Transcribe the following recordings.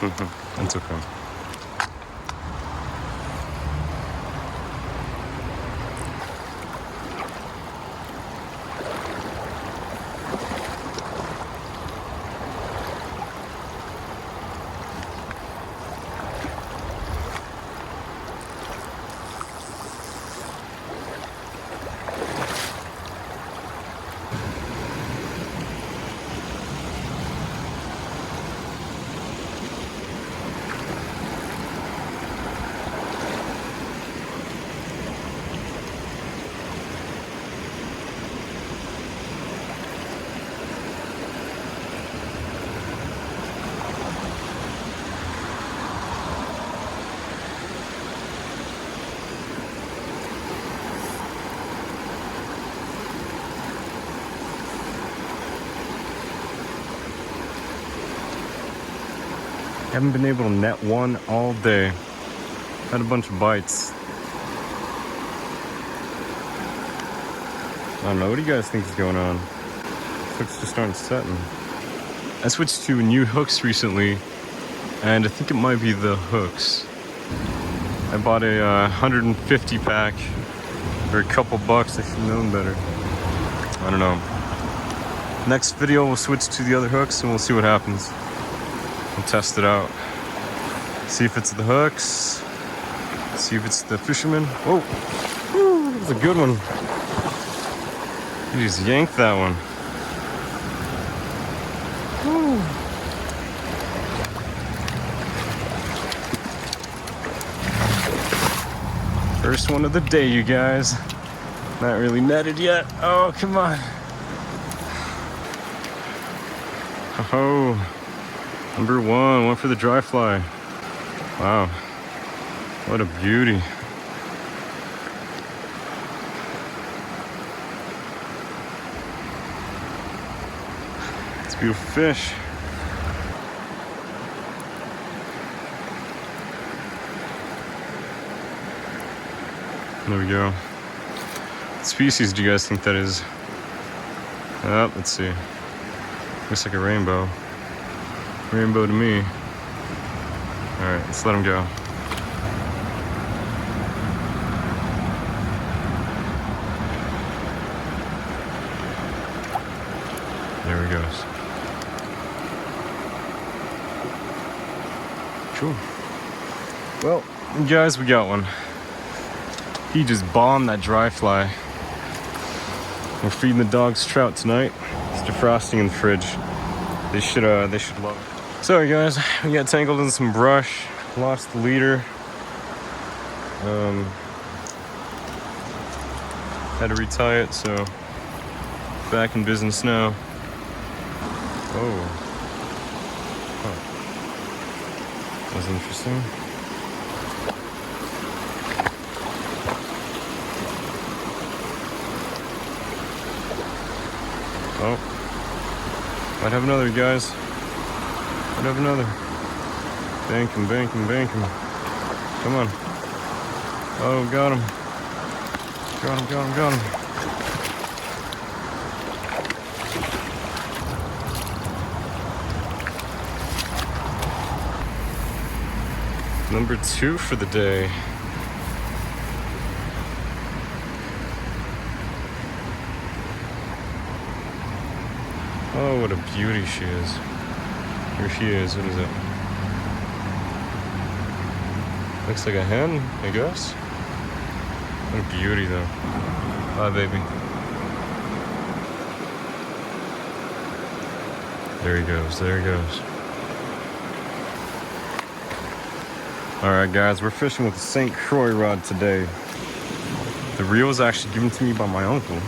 It's okay. Haven't been able to net one all day. Had a bunch of bites. I don't know, what do you guys think is going on? Hooks just aren't setting. I switched to new hooks recently, and I think it might be the hooks. I bought a 150 pack for a couple bucks. I should have known better. I don't know. Next video we'll switch to the other hooks and we'll see what happens. We'll test it out. See if it's the hooks. See if it's the fisherman. Oh, that's a good one. You just yanked that one. Woo. First one of the day, you guys. Not really netted yet. Oh, come on. Oh. Number one for the dry fly. Wow, what a beauty. It's a beautiful fish. There we go. What species do you guys think that is? Oh, let's see. Looks like a rainbow. Rainbow to me. Alright, let's let him go. There he goes. Cool. Well, guys, we got one. He just bombed that dry fly. We're feeding the dogs trout tonight. It's defrosting in the fridge. They should love it. Sorry guys, we got tangled in some brush, lost the leader. Had to retie it, so back in business now. Oh, huh. That's interesting. Oh, might have another, guys. Might have another. Bank him, bank him, bank him. Come on. Oh, got him. Got him, got him, got him. Number two for the day. Oh, what a beauty she is. Here she is. What is it? Looks like a hen, I guess. What a beauty, though. Bye, baby. There he goes. There he goes. All right, guys. We're fishing with a St. Croix rod today. The reel was actually given to me by my uncle.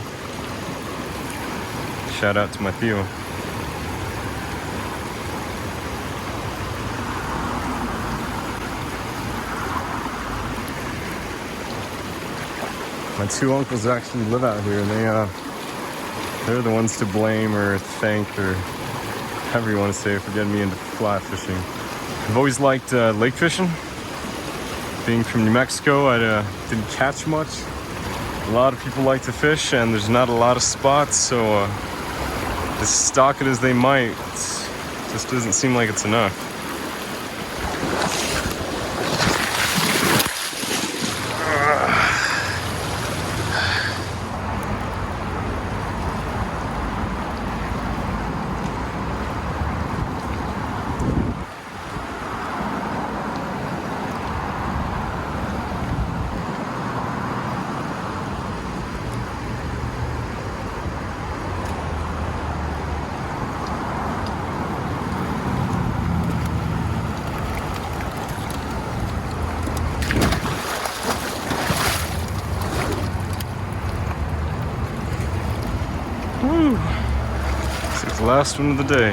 Shout out to my Theo. My two uncles actually live out here, and they're the ones to blame or thank or however you want to say it for getting me into fly fishing. I've always liked lake fishing. Being from New Mexico, I didn't catch much. A lot of people like to fish, and there's not a lot of spots, so as stock it as they might, it just doesn't seem like it's enough. Last one of the day.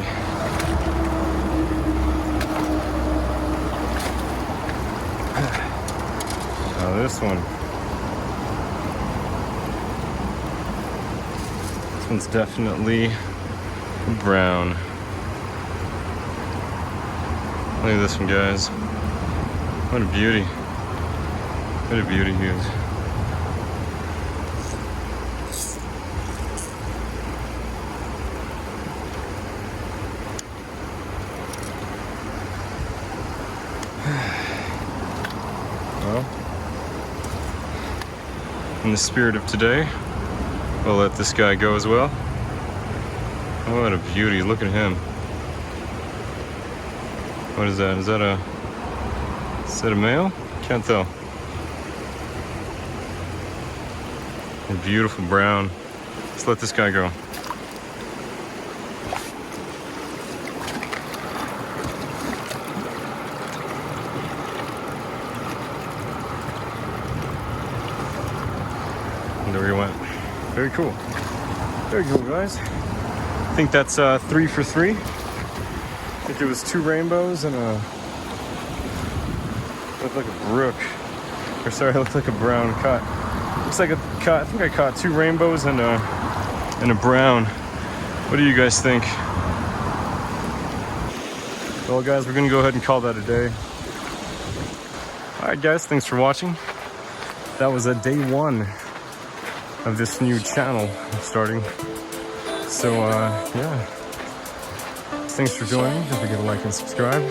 Now this one. This one's definitely brown. Look at this one, guys. What a beauty. What a beauty he is. Well, in the spirit of today, we'll let this guy go as well. What a beauty, look at him. What is that? Is that a male? Can't tell. A beautiful brown. Let's let this guy go. And there he went. Very cool. Very cool, guys. I think that's 3 for 3. I think it was 2 rainbows and looked like a brook. Or sorry, it looked like a brown cut. Looks like I think I caught 2 rainbows and a brown. What do you guys think? Well, guys, we're gonna go ahead and call that a day. All right, guys, thanks for watching. That was day 1 of this new channel I'm starting. So, yeah. Thanks for joining. Don't forget to like and subscribe.